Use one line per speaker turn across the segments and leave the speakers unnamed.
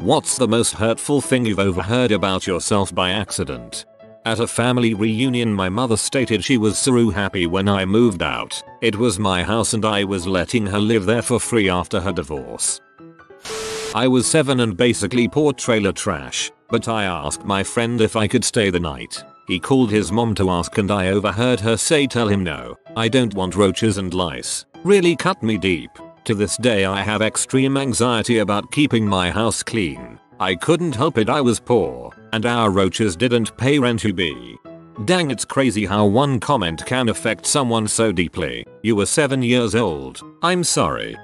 What's the most hurtful thing you've overheard about yourself by accident? At a family reunion, my mother stated she was so happy when I moved out. It was my house and I was letting her live there for free after her divorce. I was 7 and basically poor trailer trash, but I asked my friend if I could stay the night. He called his mom to ask and I overheard her say, "Tell him no, I don't want roaches and lice." Really cut me deep. To this day I have extreme anxiety about keeping my house clean. I couldn't help it, I was poor, and our roaches didn't pay rent to be. Dang, it's crazy how one comment can affect someone so deeply. You were 7 years old. I'm sorry.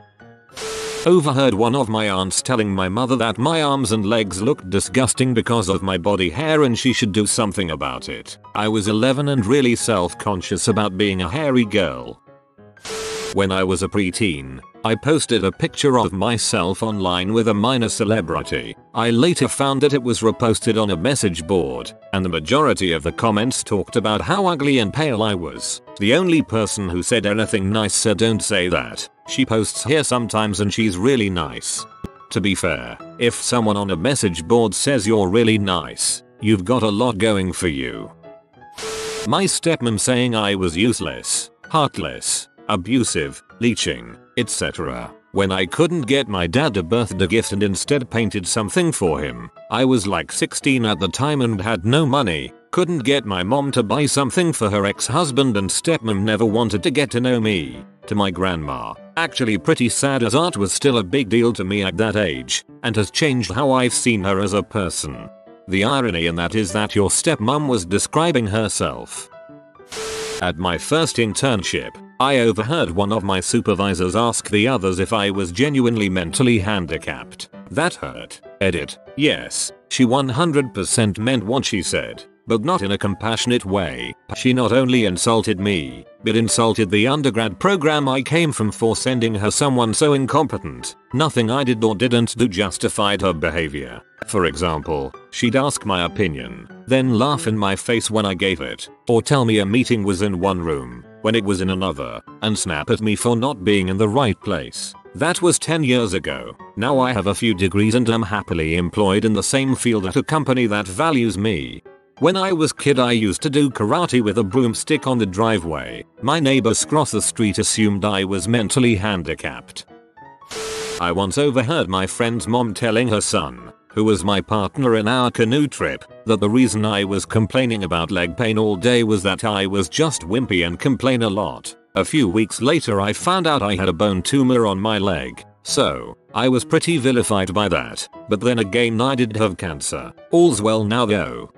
Overheard one of my aunts telling my mother that my arms and legs looked disgusting because of my body hair and she should do something about it. I was 11 and really self-conscious about being a hairy girl. When I was a preteen, I posted a picture of myself online with a minor celebrity. I later found that it was reposted on a message board, and the majority of the comments talked about how ugly and pale I was. The only person who said anything nice said, "Don't say that. She posts here sometimes and she's really nice." To be fair, if someone on a message board says you're really nice, you've got a lot going for you. My stepmom saying I was useless, heartless, abusive, leeching, etc. when I couldn't get my dad a birthday gift and instead painted something for him. I was like 16 at the time and had no money, couldn't get my mom to buy something for her ex-husband, and stepmom never wanted to get to know me. To my grandma, actually pretty sad as art was still a big deal to me at that age, and has changed how I've seen her as a person. The irony in that is that your stepmom was describing herself. At my first internship, I overheard one of my supervisors ask the others if I was genuinely mentally handicapped. That hurt. Edit. Yes, she 100% meant what she said, but not in a compassionate way. She not only insulted me, but insulted the undergrad program I came from for sending her someone so incompetent. Nothing I did or didn't do justified her behavior. For example, she'd ask my opinion, then laugh in my face when I gave it, or tell me a meeting was in one room when it was in another, and snap at me for not being in the right place. That was 10 years ago. Now I have a few degrees and am happily employed in the same field at a company that values me. When I was kid, I used to do karate with a broomstick on the driveway. My neighbors across the street assumed I was mentally handicapped. I once overheard my friend's mom telling her son, who was my partner in our canoe trip, that the reason I was complaining about leg pain all day was that I was just wimpy and complain a lot. A few weeks later I found out I had a bone tumor on my leg, so I was pretty vilified by that, but then again I did have cancer. All's well now though.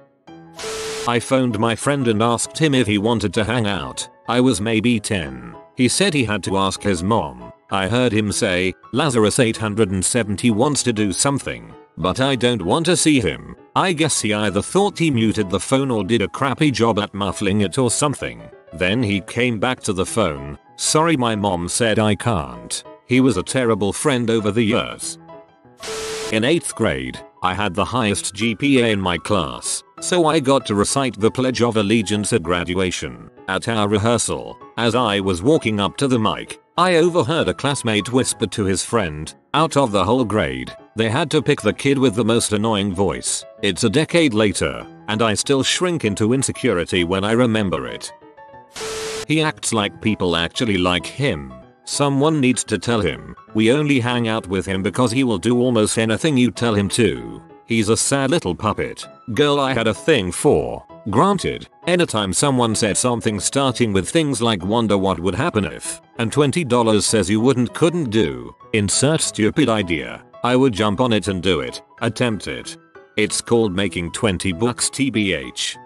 I phoned my friend and asked him if he wanted to hang out. I was maybe 10. He said he had to ask his mom. I heard him say, "Lazarus 870 wants to do something, but I don't want to see him." I guess he either thought he muted the phone or did a crappy job at muffling it or something. Then he came back to the phone. "Sorry, my mom said I can't." He was a terrible friend over the years. In 8th grade, I had the highest GPA in my class, so I got to recite the Pledge of Allegiance at graduation. At our rehearsal, as I was walking up to the mic, I overheard a classmate whisper to his friend, out of the whole grade, they had to pick the kid with the most annoying voice. It's a decade later, and I still shrink into insecurity when I remember it. He acts like people actually like him. Someone needs to tell him, we only hang out with him because he will do almost anything you tell him to. He's a sad little puppet. Girl I had a thing for. Granted, anytime someone said something starting with things like "wonder what would happen if," and $20 says you couldn't do, insert stupid idea, I would jump on it and do it, attempt it. It's called making $20 tbh.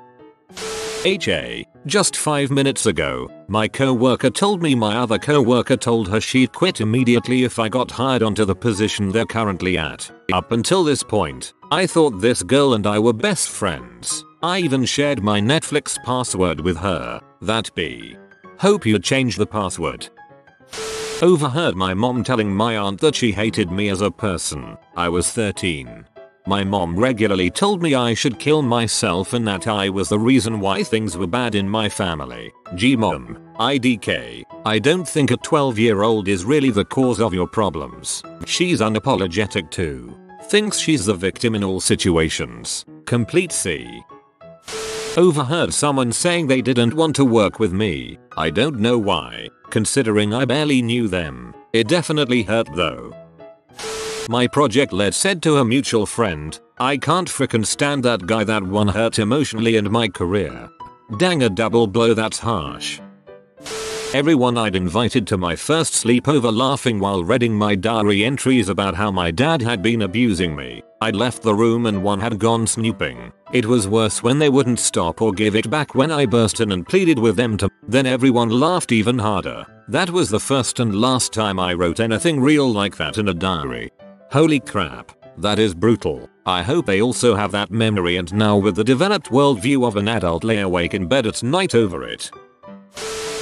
Just 5 minutes ago, my coworker told me my other coworker told her she'd quit immediately if I got hired onto the position they're currently at. Up until this point, I thought this girl and I were best friends. I even shared my Netflix password with her. That be. Hope you change the password. Overheard my mom telling my aunt that she hated me as a person. I was 13. My mom regularly told me I should kill myself and that I was the reason why things were bad in my family. Gee mom, IDK. I don't think a 12-year-old is really the cause of your problems. She's unapologetic too. Thinks she's the victim in all situations. Complete C. Overheard someone saying they didn't want to work with me. I don't know why, considering I barely knew them. It definitely hurt though. My project lead said to a mutual friend, "I can't frickin' stand that guy, that one hurt emotionally and my career." Dang, a double blow, that's harsh. Everyone I'd invited to my first sleepover laughing while reading my diary entries about how my dad had been abusing me. I'd left the room and one had gone snooping. It was worse when they wouldn't stop or give it back when I burst in and pleaded with them to. Then everyone laughed even harder. That was the first and last time I wrote anything real like that in a diary. Holy crap, that is brutal. I hope they also have that memory and now with the developed worldview of an adult lay awake in bed at night over it.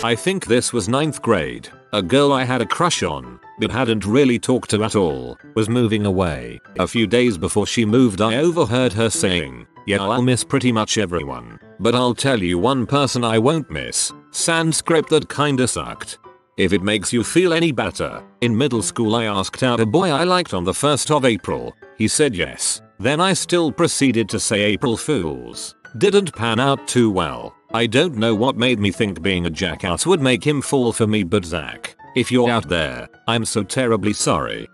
I think this was 9th grade. A girl I had a crush on, but hadn't really talked to at all, was moving away. A few days before she moved, I overheard her saying, "Yeah, I'll miss pretty much everyone, but I'll tell you one person I won't miss. Sanskrit, that kinda sucked." If it makes you feel any better, in middle school I asked out a boy I liked on the 1st of April. He said yes. Then I still proceeded to say April Fools. Didn't pan out too well. I don't know what made me think being a jackass would make him fall for me, but Zach, if you're out there, I'm so terribly sorry.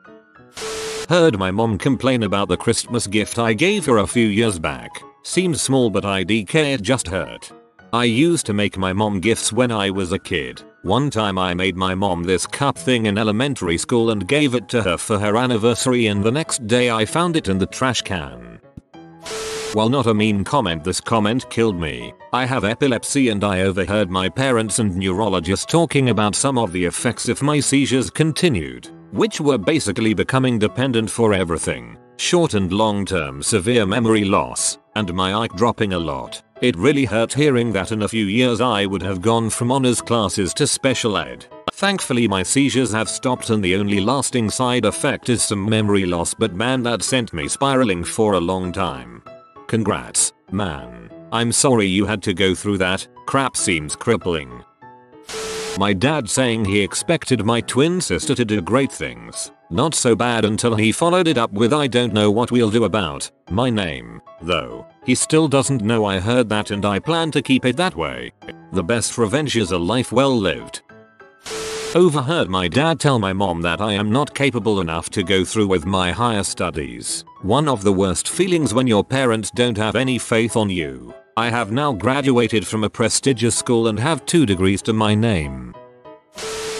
Heard my mom complain about the Christmas gift I gave her a few years back. Seemed small but it just hurt. I used to make my mom gifts when I was a kid. One time I made my mom this cup thing in elementary school and gave it to her for her anniversary, and the next day I found it in the trash can. While not a mean comment, this comment killed me. I have epilepsy and I overheard my parents and neurologist talking about some of the effects if my seizures continued, which were basically becoming dependent for everything. Short and long term severe memory loss, and my eye dropping a lot. It really hurt hearing that in a few years I would have gone from honors classes to special ed. Thankfully my seizures have stopped and the only lasting side effect is some memory loss, but man, that sent me spiraling for a long time. Congrats, man. I'm sorry you had to go through that. Crap seems crippling. My dad saying he expected my twin sister to do great things. Not so bad until he followed it up with, "I don't know what we'll do about my name, though." He still doesn't know I heard that and I plan to keep it that way. The best revenge is a life well lived. Overheard my dad tell my mom that I am not capable enough to go through with my higher studies. One of the worst feelings when your parents don't have any faith on you. I have now graduated from a prestigious school and have 2 degrees to my name.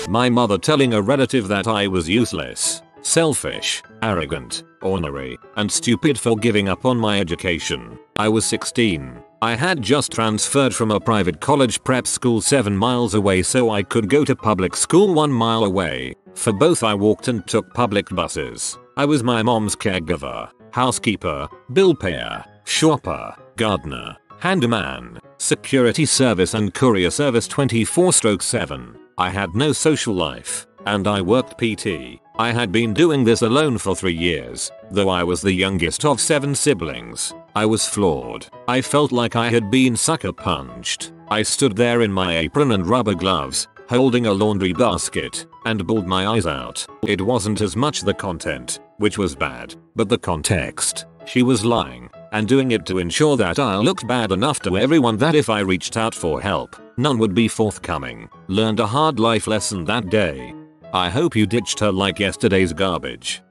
My mother telling a relative that I was useless, selfish, arrogant, ornery, and stupid for giving up on my education. I was 16. I had just transferred from a private college prep school 7 miles away so I could go to public school 1 mile away. For both I walked and took public buses. I was my mom's caregiver, housekeeper, bill payer, shopper, gardener, handyman, security service and courier service 24/7. I had no social life, and I worked PT. I had been doing this alone for 3 years, though I was the youngest of 7 siblings. I was flawed. I felt like I had been sucker punched. I stood there in my apron and rubber gloves, holding a laundry basket, and bawled my eyes out. It wasn't as much the content, which was bad, but the context. She was lying, and doing it to ensure that I looked bad enough to everyone that if I reached out for help, none would be forthcoming. Learned a hard life lesson that day. I hope you ditched her like yesterday's garbage.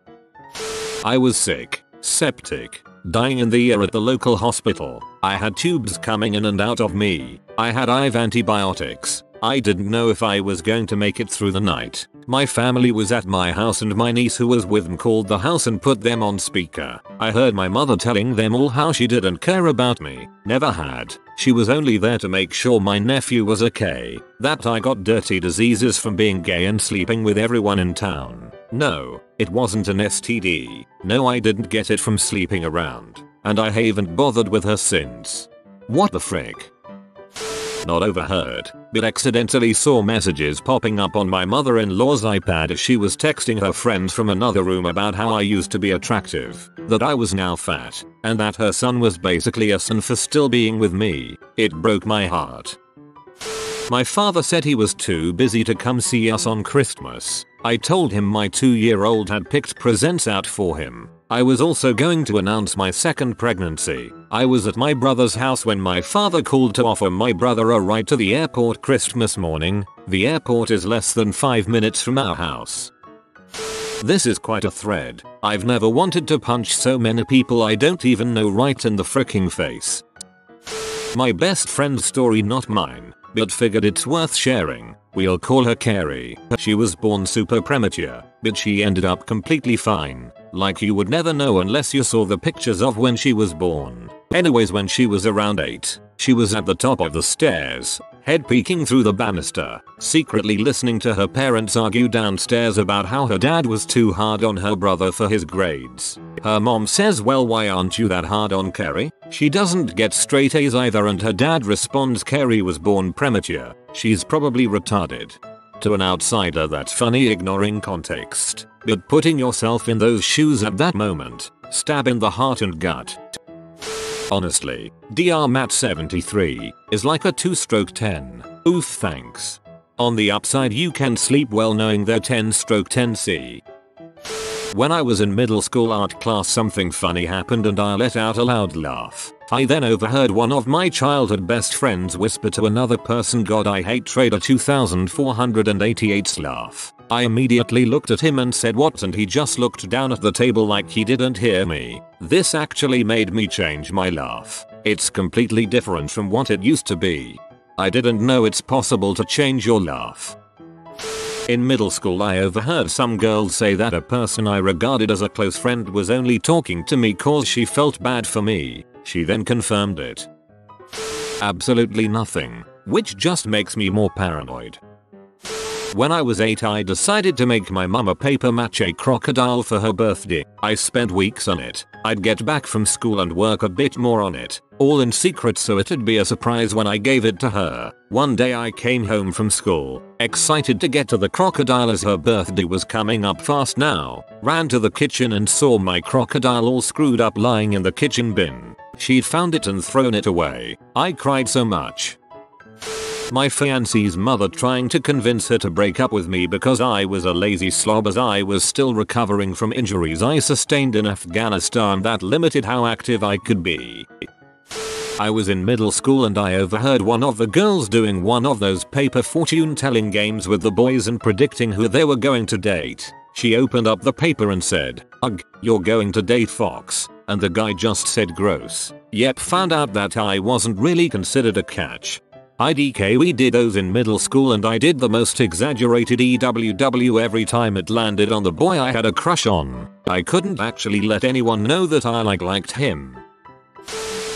I was sick, septic, dying in the ER at the local hospital. I had tubes coming in and out of me. I had IV antibiotics. I didn't know if I was going to make it through the night. My family was at my house and my niece who was with them called the house and put them on speaker. I heard my mother telling them all how she didn't care about me. Never had. She was only there to make sure my nephew was okay. That I got dirty diseases from being gay and sleeping with everyone in town. No, it wasn't an STD. No, I didn't get it from sleeping around. And I haven't bothered with her since. What the frick? Not overheard, but accidentally saw messages popping up on my mother-in-law's iPad as she was texting her friends from another room about how I used to be attractive, that I was now fat, and that her son was basically a son for still being with me. It broke my heart. My father said he was too busy to come see us on Christmas. I told him my 2-year-old had picked presents out for him. I was also going to announce my second pregnancy. I was at my brother's house when my father called to offer my brother a ride to the airport Christmas morning. The airport is less than 5 minutes from our house. This is quite a thread. I've never wanted to punch so many people I don't even know right in the fricking face. My best friend's story, not mine, but figured it's worth sharing. We'll call her Carrie. She was born super premature, but she ended up completely fine. Like you would never know unless you saw the pictures of when she was born. Anyways, when she was around 8, she was at the top of the stairs, head peeking through the banister, secretly listening to her parents argue downstairs about how her dad was too hard on her brother for his grades. Her mom says, well, why aren't you that hard on Carrie? She doesn't get straight A's either, and her dad responds, Carrie was born premature. She's probably retarded. To an outsider that's funny ignoring context, but putting yourself in those shoes at that moment, stab in the heart and gut. Honestly, Dr. Matt 73 is like a 2-stroke 10. Oof, thanks. On the upside, you can sleep well knowing they're 10-stroke 10C. When I was in middle school art class, something funny happened and I let out a loud laugh. I then overheard one of my childhood best friends whisper to another person, God, I hate Trader 2488's laugh. I immediately looked at him and said, what? And he just looked down at the table like he didn't hear me. This actually made me change my laugh. It's completely different from what it used to be. I didn't know it's possible to change your laugh. In middle school, I overheard some girls say that a person I regarded as a close friend was only talking to me cause she felt bad for me. She then confirmed it. Absolutely nothing, which just makes me more paranoid. When I was 8, I decided to make my mum a paper mache crocodile for her birthday. I spent weeks on it. I'd get back from school and work a bit more on it, all in secret so it'd be a surprise when I gave it to her. One day I came home from school, excited to get to the crocodile as her birthday was coming up fast now, ran to the kitchen and saw my crocodile all screwed up lying in the kitchen bin. She'd found it and thrown it away. I cried so much. My fiancee's mother trying to convince her to break up with me because I was a lazy slob as I was still recovering from injuries I sustained in Afghanistan that limited how active I could be. I was in middle school and I overheard one of the girls doing one of those paper fortune telling games with the boys and predicting who they were going to date. She opened up the paper and said, "Ugh, you're going to date Fox," and the guy just said gross. Yep, found out that I wasn't really considered a catch. IDK, we did those in middle school and I did the most exaggerated EWW every time it landed on the boy I had a crush on. I couldn't actually let anyone know that I liked him.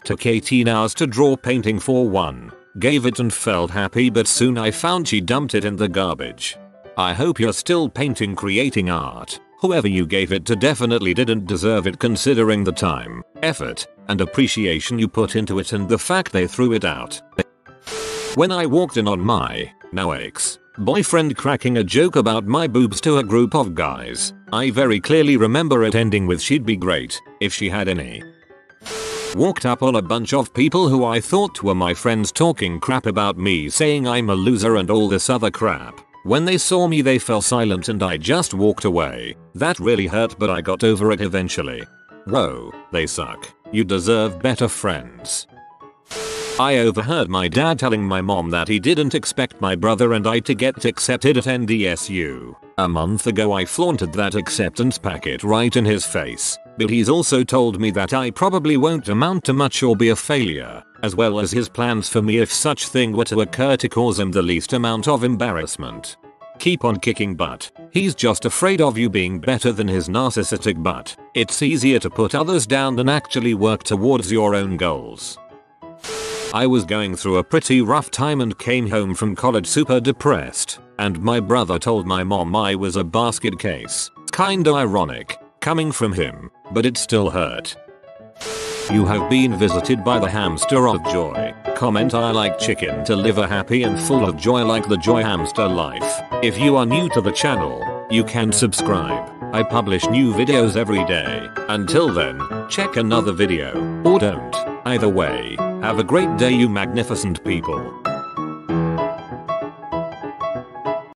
Took 18 hours to draw painting for one. Gave it and felt happy, but soon I found she dumped it in the garbage. I hope you're still painting, creating art. Whoever you gave it to definitely didn't deserve it considering the time, effort, and appreciation you put into it and the fact they threw it out. When I walked in on my, now ex-boyfriend cracking a joke about my boobs to a group of guys, I very clearly remember it ending with "she'd be great if she had any." Walked up on a bunch of people who I thought were my friends talking crap about me, saying I'm a loser and all this other crap. When they saw me they fell silent and I just walked away. That really hurt, but I got over it eventually. Whoa, they suck. You deserve better friends. I overheard my dad telling my mom that he didn't expect my brother and I to get accepted at NDSU. A month ago I flaunted that acceptance packet right in his face, but he's also told me that I probably won't amount to much or be a failure, as well as his plans for me if such thing were to occur to cause him the least amount of embarrassment. Keep on kicking butt. He's just afraid of you being better than his narcissistic butt. It's easier to put others down than actually work towards your own goals. I was going through a pretty rough time and came home from college super depressed, and my brother told my mom I was a basket case. Kinda ironic, coming from him, but it still hurt. You have been visited by the hamster of joy. Comment, I like chicken to live a happy and full of joy like the joy hamster life. If you are new to the channel, you can subscribe. I publish new videos every day. Until then, check another video, or don't. Either way, have a great day you magnificent people.